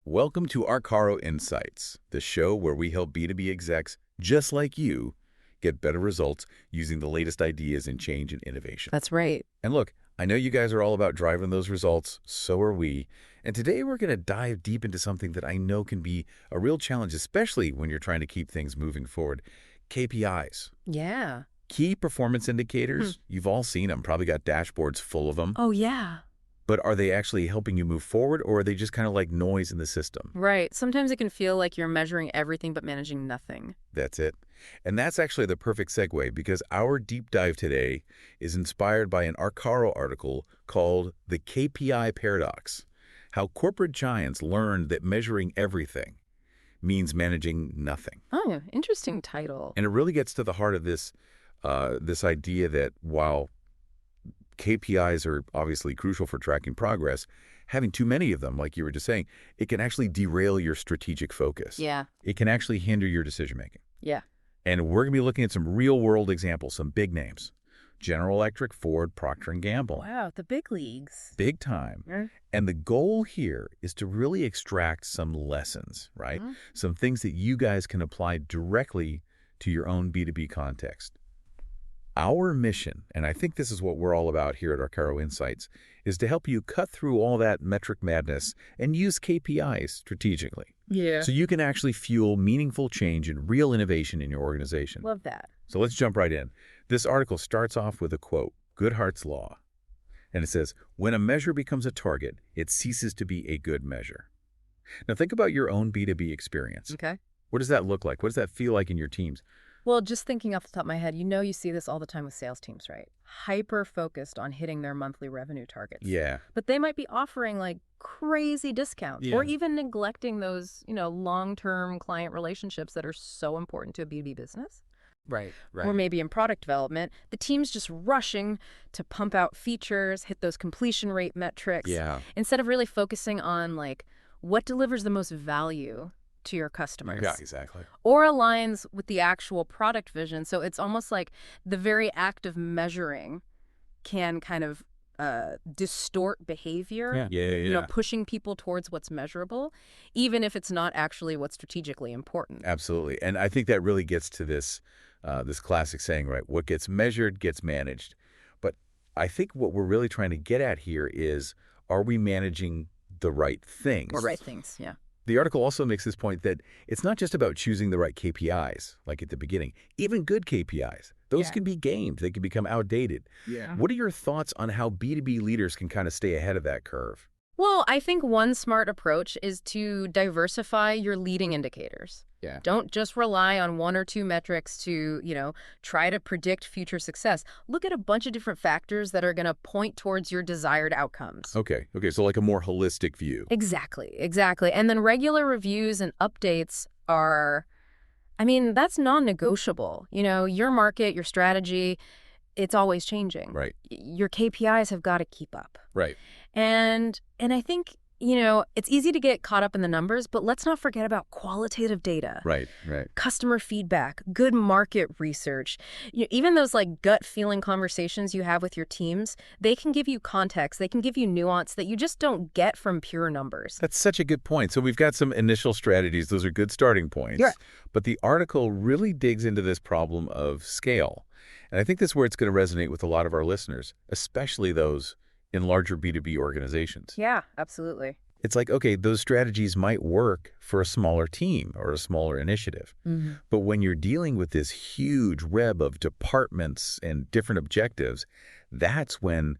Welcome to Arkaro Insights, the show where we help B2B execs just like you get better results using the latest ideas in change and innovation. That's right. And look, I know you guys are all about driving those results, so are we. And today we're going to dive deep into something that I know can be a real challenge, especially when you're trying to keep things moving forward. KPIs. Yeah. Key performance indicators. You've all seen them, probably got dashboards full of them. Oh, yeah. But are they actually helping you move forward, or are they just kind of like noise in the system? Right. Sometimes it can feel like you're measuring everything but managing nothing. That's it. And that's actually the perfect segue, because our deep dive today is inspired by an Arkaro article called The KPI Paradox: How Corporate Giants Learned That Measuring Everything Means Managing Nothing. Oh, interesting title. And it really gets to the heart of this idea that while KPIs are obviously crucial for tracking progress, having too many of them, like you were just saying, it can actually derail your strategic focus. Yeah. It can actually hinder your decision-making. Yeah. And we're going to be looking at some real-world examples, some big names. General Electric, Ford, Procter Gamble. Wow, the big leagues. Big time. Mm. And the goal here is to really extract some lessons, right? Some things that you guys can apply directly to your own B2B context. Our mission, and I think this is what we're all about here at Arkaro Insights, is to help you cut through all that metric madness and use KPIs strategically. Yeah. So you can actually fuel meaningful change and real innovation in your organization. Love that. So let's jump right in. This article starts off with a quote, Goodhart's Law. And it says, when a measure becomes a target, it ceases to be a good measure. Now think about your own B2B experience. Okay. What does that look like? What does that feel like in your teams? Well, just thinking off the top of my head, you see this all the time with sales teams, right? Hyper-focused on hitting their monthly revenue targets. Yeah. But they might be offering like crazy discounts or even neglecting those, long-term client relationships that are so important to a B2B business. Right. Or maybe in product development, the team's just rushing to pump out features, hit those completion rate metrics, instead of really focusing on like what delivers the most value to your customers. Yeah, exactly. Or aligns with the actual product vision. So it's almost like the very act of measuring can kind of distort behavior. Yeah. Pushing people towards what's measurable, even if it's not actually what's strategically important. Absolutely. And I think that really gets to this classic saying, right? What gets measured gets managed. But I think what we're really trying to get at here is, are we managing the right things? Or right things, yeah. The article also makes this point that it's not just about choosing the right KPIs, like at the beginning. Even good KPIs, those can be gamed. They can become outdated. Yeah. What are your thoughts on how B2B leaders can kind of stay ahead of that curve? Well, I think one smart approach is to diversify your leading indicators. Yeah. Don't just rely on one or two metrics to, try to predict future success. Look at a bunch of different factors that are going to point towards your desired outcomes. Okay. So like a more holistic view. Exactly. And then regular reviews and updates are, that's non-negotiable. Your market, your strategy, it's always changing. Right. Your KPIs have got to keep up. Right. And I think, it's easy to get caught up in the numbers, but let's not forget about qualitative data. Right. Customer feedback, good market research. Even those like gut feeling conversations you have with your teams, they can give you context, they can give you nuance that you just don't get from pure numbers. That's such a good point. So we've got some initial strategies. Those are good starting points. Yeah. But the article really digs into this problem of scale. And I think that's where it's going to resonate with a lot of our listeners, especially those in larger B2B organizations. Yeah, absolutely. It's like, okay, those strategies might work for a smaller team or a smaller initiative. But when you're dealing with this huge web of departments and different objectives, that's when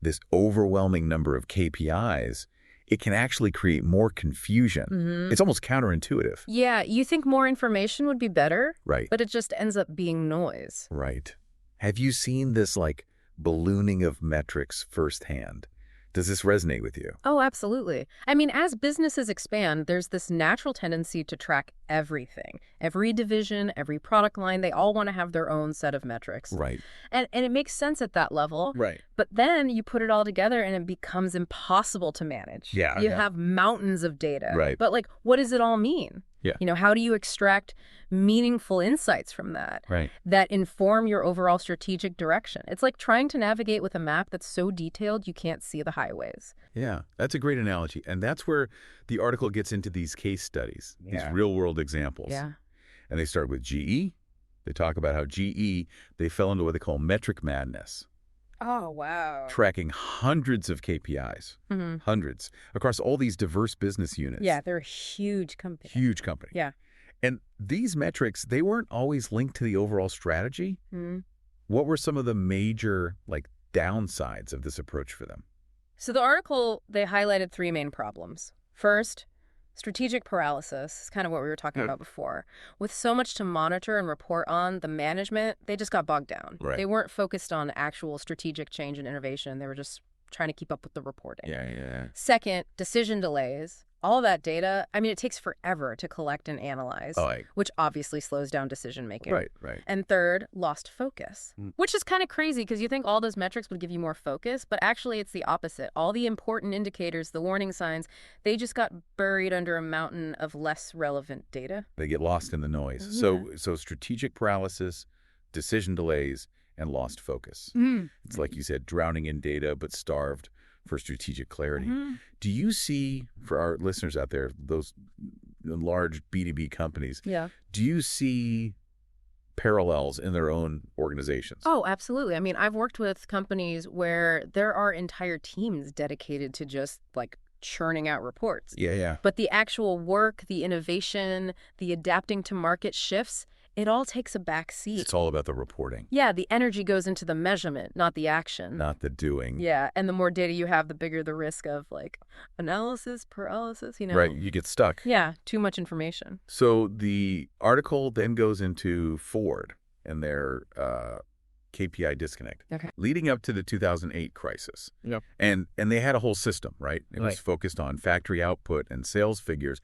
this overwhelming number of KPIs, it can actually create more confusion. It's almost counterintuitive. Yeah, you think more information would be better, Right. but it just ends up being noise. Right. Have you seen this like ballooning of metrics firsthand? Does this resonate with you? Oh, absolutely. As businesses expand, there's this natural tendency to track everything. Every division, every product line, they all want to have their own set of metrics. Right. And it makes sense at that level. Right. But then you put it all together and it becomes impossible to manage. Yeah. You have mountains of data. Right. But what does it all mean? Yeah. How do you extract meaningful insights from that Right. that inform your overall strategic direction? It's like trying to navigate with a map that's so detailed you can't see the highways. Yeah, that's a great analogy. And that's where the article gets into these case studies, these real-world examples. Yeah. And they start with GE. They talk about how GE, they fell into what they call metric madness. Oh, wow. Tracking hundreds of KPIs, hundreds, across all these diverse business units. Yeah, they're a huge company. Huge company. Yeah. And these metrics, they weren't always linked to the overall strategy. What were some of the major, downsides of this approach for them? So the article, they highlighted 3 main problems. First, strategic paralysis is kind of what we were talking about before. With so much to monitor and report on, the management, they just got bogged down. Right. They weren't focused on actual strategic change and innovation. They were just trying to keep up with the reporting. Yeah. Second, decision delays. All that data, it takes forever to collect and analyze, which obviously slows down decision-making. Right. And third, lost focus, which is kind of crazy because you think all those metrics would give you more focus, but actually it's the opposite. All the important indicators, the warning signs, they just got buried under a mountain of less relevant data. They get lost in the noise. Yeah. So strategic paralysis, decision delays, and lost focus. It's like you said, drowning in data, but starved for strategic clarity. Do you see, for our listeners out there, those large B2B companies, do you see parallels in their own organizations? Oh, absolutely. I've worked with companies where there are entire teams dedicated to just churning out reports. Yeah. But the actual work, the innovation, the adapting to market shifts, it all takes a back seat. It's all about the reporting. Yeah, the energy goes into the measurement, not the action. Not the doing. Yeah, and the more data you have, the bigger the risk of analysis paralysis, Right, you get stuck. Yeah, too much information. So the article then goes into Ford and their KPI disconnect, leading up to the 2008 crisis. Yep. And they had a whole system, right? It was focused on factory output and sales figures.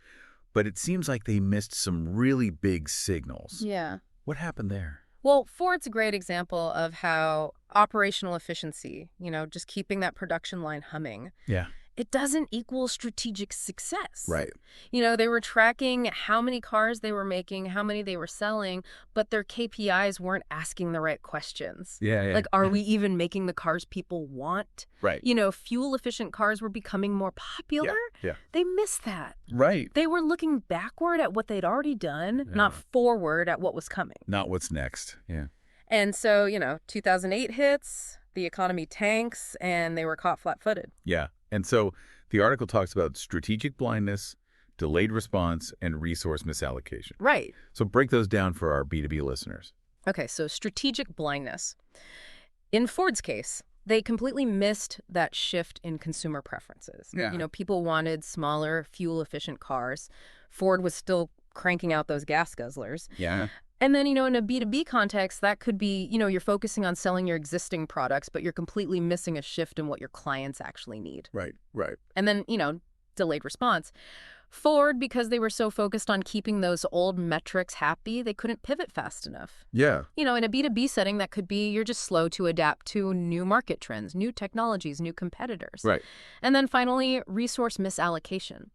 But it seems like they missed some really big signals. Yeah. What happened there? Well, Ford's a great example of how operational efficiency, just keeping that production line humming. Yeah. It doesn't equal strategic success. Right. They were tracking how many cars they were making, how many they were selling, but their KPIs weren't asking the right questions. Yeah. Are we even making the cars people want? Right. Fuel-efficient cars were becoming more popular. Yeah. They missed that. Right. They were looking backward at what they'd already done, not forward at what was coming. Not what's next. Yeah. And so, 2008 hits, the economy tanks, and they were caught flat-footed. Yeah. And so the article talks about strategic blindness, delayed response, and resource misallocation. Right. So break those down for our B2B listeners. Okay, so strategic blindness. In Ford's case, they completely missed that shift in consumer preferences. Yeah. People wanted smaller, fuel-efficient cars. Ford was still cranking out those gas guzzlers. Yeah. And then, in a B2B context, that could be, you're focusing on selling your existing products, but you're completely missing a shift in what your clients actually need. Right. And then, delayed response. Ford, because they were so focused on keeping those old metrics happy, they couldn't pivot fast enough. Yeah. In a B2B setting, that could be you're just slow to adapt to new market trends, new technologies, new competitors. Right. And then finally, resource misallocation.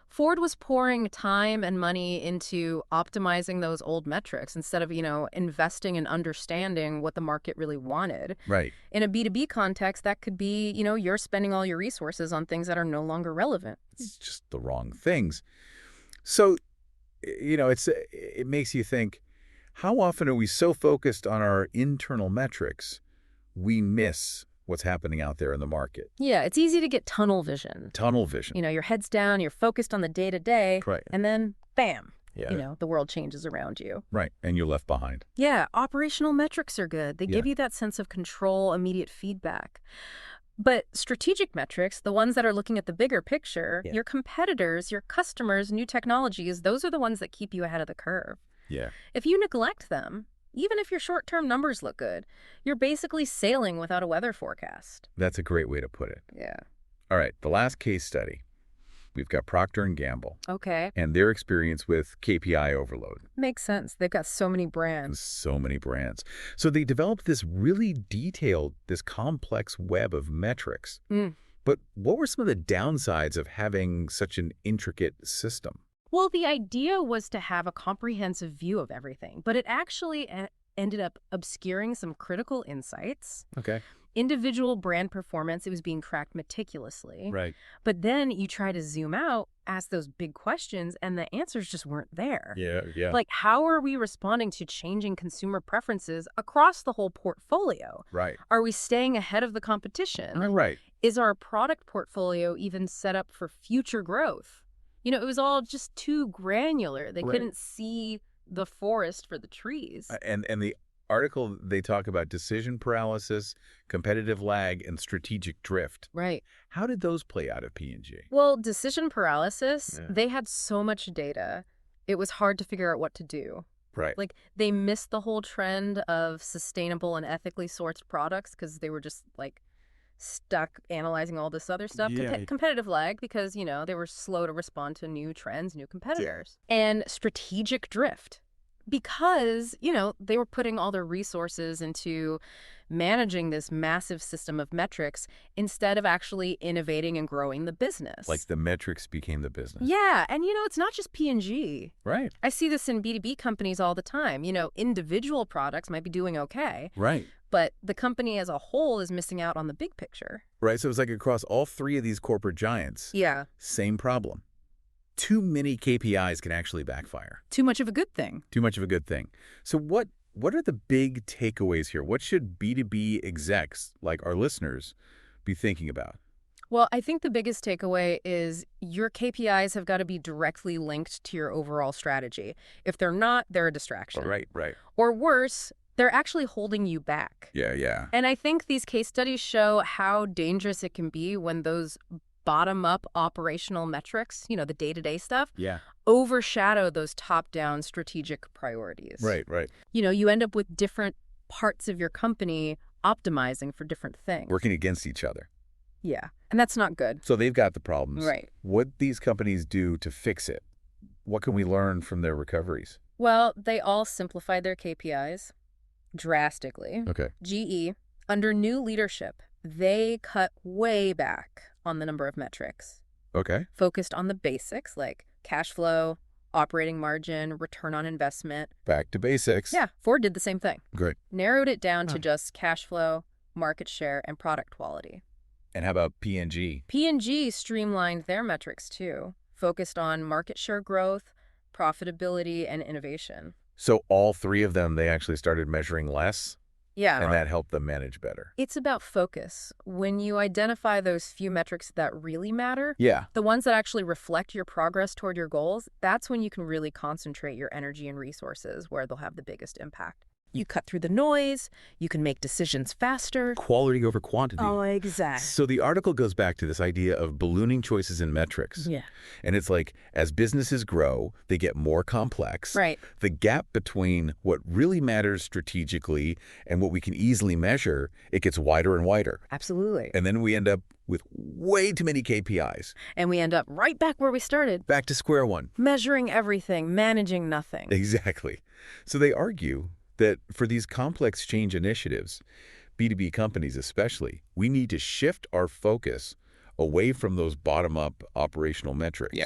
Ford was pouring time and money into optimizing those old metrics instead of, investing in understanding what the market really wanted. Right. In a B2B context, that could be, you're spending all your resources on things that are no longer relevant. It's just the wrong things. So, it makes you think, how often are we so focused on our internal metrics, we miss what's happening out there in the market? Yeah, it's easy to get tunnel vision. Your head's down, you're focused on the day-to-day, right. And then, bam, Yeah. The world changes around you. Right, and you're left behind. Yeah, operational metrics are good. They give you that sense of control, immediate feedback. But strategic metrics, the ones that are looking at the bigger picture, your competitors, your customers, new technologies, those are the ones that keep you ahead of the curve. Yeah. If you neglect them, even if your short-term numbers look good, you're basically sailing without a weather forecast. That's a great way to put it. Yeah. All right, the last case study. We've got Procter Gamble. Okay. And their experience with KPI overload. Makes sense. They've got so many brands. So many brands. So they developed this really detailed, this complex web of metrics. But what were some of the downsides of having such an intricate system? Well, the idea was to have a comprehensive view of everything, but it actually ended up obscuring some critical insights. Okay. Individual brand performance, it was being cracked meticulously. Right. But then you try to zoom out, ask those big questions, and the answers just weren't there. Yeah. Like, how are we responding to changing consumer preferences across the whole portfolio? Right. Are we staying ahead of the competition? Right. Is our product portfolio even set up for future growth? You know, it was all just too granular. They couldn't see the forest for the trees. And the article, they talk about decision paralysis, competitive lag, and strategic drift. Right. How did those play out at P&G? Well, decision paralysis, they had so much data, it was hard to figure out what to do. Right. Like, they missed the whole trend of sustainable and ethically sourced products because they were just, like, stuck analyzing all this other stuff. Competitive lag because, you know, they were slow to respond to new trends, new competitors. And strategic drift because, you know, they were putting all their resources into managing this massive system of metrics instead of actually innovating and growing the business. Like the metrics became the business. Yeah. And, you know, it's not just P&G. Right. I see this in B2B companies all the time. You know, individual products might be doing okay. Right. But the company as a whole is missing out on the big picture. Right. So it's like across all three of these corporate giants. Yeah. Same problem. Too many KPIs can actually backfire. Too much of a good thing. Too much of a good thing. So what are the big takeaways here? What should B2B execs, like our listeners, be thinking about? Well, I think the biggest takeaway is your KPIs have got to be directly linked to your overall strategy. If they're not, they're a distraction. Right. Or worse, they're actually holding you back. Yeah. And I think these case studies show how dangerous it can be when those bottom-up operational metrics, you know, the day-to-day stuff, overshadow those top-down strategic priorities. Right. You know, you end up with different parts of your company optimizing for different things. Working against each other. Yeah, and that's not good. So they've got the problems. Right. What these companies do to fix it? What can we learn from their recoveries? Well, they all simplified their KPIs drastically. Okay. GE, under new leadership, they cut way back on the number of metrics. Okay. Focused on the basics like cash flow, operating margin, return on investment. Back to basics. Yeah, Ford did the same thing. Great. Narrowed it down to just cash flow, market share, and product quality. And how about P&G? P&G streamlined their metrics too, focused on market share growth, profitability, and innovation. So all three of them, they actually started measuring less? Yeah. And that helped them manage better. It's about focus. When you identify those few metrics that really matter, Yeah. the ones that actually reflect your progress toward your goals, that's when you can really concentrate your energy and resources where they'll have the biggest impact. You cut through the noise, you can make decisions faster. Quality over quantity. Oh, exactly. So the article goes back to this idea of ballooning choices in metrics. Yeah. And it's like, as businesses grow, they get more complex. Right. The gap between what really matters strategically and what we can easily measure, it gets wider and wider. Absolutely. And then we end up with way too many KPIs. And we end up right back where we started. Back to square one. Measuring everything, managing nothing. Exactly. So they argue that for these complex change initiatives, B2B companies especially, we need to shift our focus away from those bottom-up operational metrics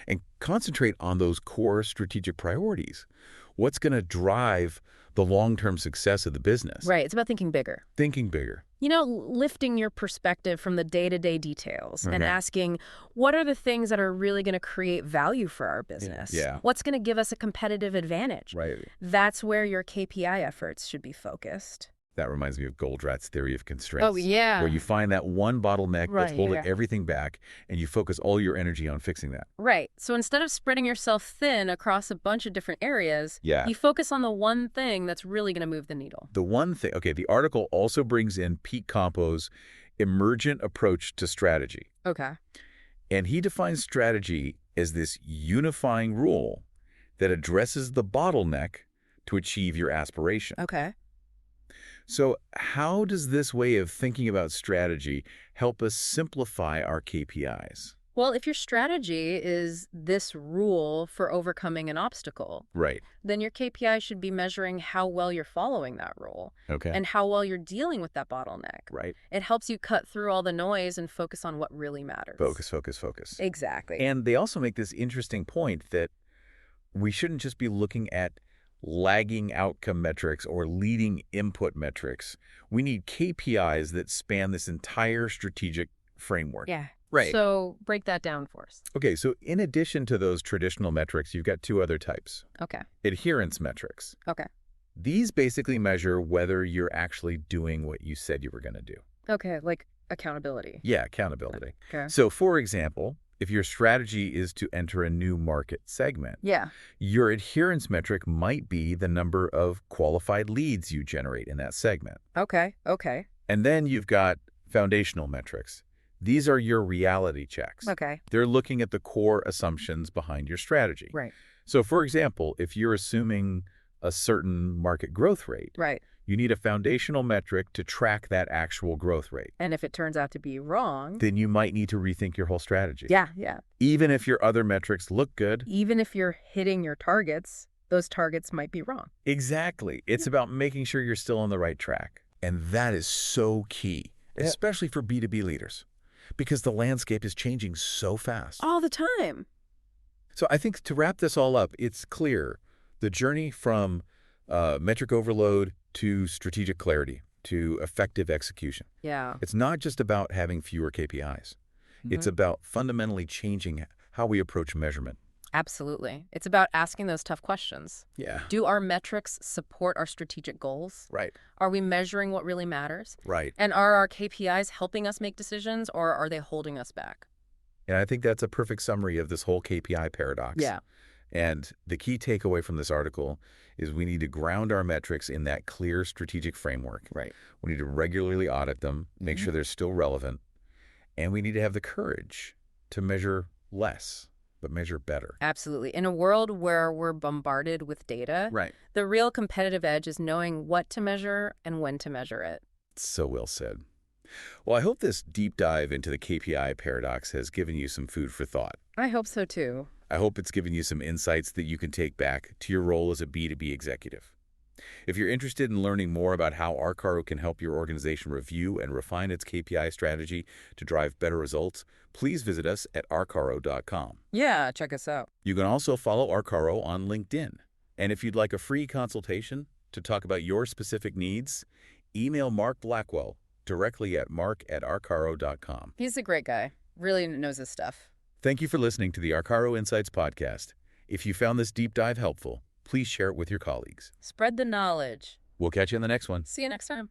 and concentrate on those core strategic priorities. What's going to drive the long-term success of the business? Right. It's about thinking bigger. Thinking bigger. You know, lifting your perspective from the day-to-day details and asking, what are the things that are really going to create value for our business? Yeah. What's going to give us a competitive advantage? Right. That's where your KPI efforts should be focused. That reminds me of Goldratt's theory of constraints. Oh, yeah. Where you find that one bottleneck that's holding yeah. everything back, and you focus all your energy on fixing that. Right. So instead of spreading yourself thin across a bunch of different areas, Yeah. you focus on the one thing that's really going to move the needle. The one thing, okay, the article also brings in Pete Campo's emergent approach to strategy. Okay. And he defines strategy as this unifying rule that addresses the bottleneck to achieve your aspiration. Okay. So how does this way of thinking about strategy help us simplify our KPIs? Well, if your strategy is this rule for overcoming an obstacle, Right. then your KPI should be measuring how well you're following that rule Okay. and how well you're dealing with that bottleneck. Right. It helps you cut through all the noise and focus on what really matters. Focus, focus, focus. Exactly. And they also make this interesting point that we shouldn't just be looking at lagging outcome metrics or leading input metrics. We need KPIs that span this entire strategic framework. Yeah. Right. So break that down for us. Okay, so in addition to those traditional metrics, you've got two other types. Okay. Adherence metrics. Okay. These basically measure whether you're actually doing what you said you were going to do. Okay, like accountability. Yeah, accountability. Okay. So, for example, if your strategy is to enter a new market segment, Yeah. your adherence metric might be the number of qualified leads you generate in that segment. Okay. Okay. And then you've got foundational metrics. These are your reality checks. Okay. They're looking at the core assumptions behind your strategy. Right. So, for example, if you're assuming a certain market growth rate, Right. you need a foundational metric to track that actual growth rate. And if it turns out to be wrong, Then you might need to rethink your whole strategy. yeah. Even if your other metrics look good. Even if you're hitting your targets, those targets might be wrong. Exactly. It's about making sure you're still on the right track. And that is so key, especially for B2B leaders, because the landscape is changing so fast. All the time. So I think to wrap this all up, it's clear the journey from metric overload to strategic clarity to effective execution. Yeah. It's not just about having fewer KPIs. It's about fundamentally changing how we approach measurement. Absolutely. It's about asking those tough questions. Yeah. Do our metrics support our strategic goals? Right. Are we measuring what really matters? Right. And are our KPIs helping us make decisions, or are they holding us back? And I think that's a perfect summary of this whole KPI paradox. Yeah. And the key takeaway from this article is we need to ground our metrics in that clear strategic framework. Right. We need to regularly audit them, make sure they're still relevant, and we need to have the courage to measure less, but measure better. Absolutely. In a world where we're bombarded with data, Right. the real competitive edge is knowing what to measure and when to measure it. So well said. Well, I hope this deep dive into the KPI paradox has given you some food for thought. I hope so too. I hope it's given you some insights that you can take back to your role as a B2B executive. If you're interested in learning more about how Arkaro can help your organization review and refine its KPI strategy to drive better results, please visit us at arkaro.com. Yeah, check us out. You can also follow Arkaro on LinkedIn. And if you'd like a free consultation to talk about your specific needs, email Mark Blackwell directly at mark@arkaro.com. He's a great guy. Really knows his stuff. Thank you for listening to the Arkaro Insights podcast. If you found this deep dive helpful, please share it with your colleagues. Spread the knowledge. We'll catch you in the next one. See you next time.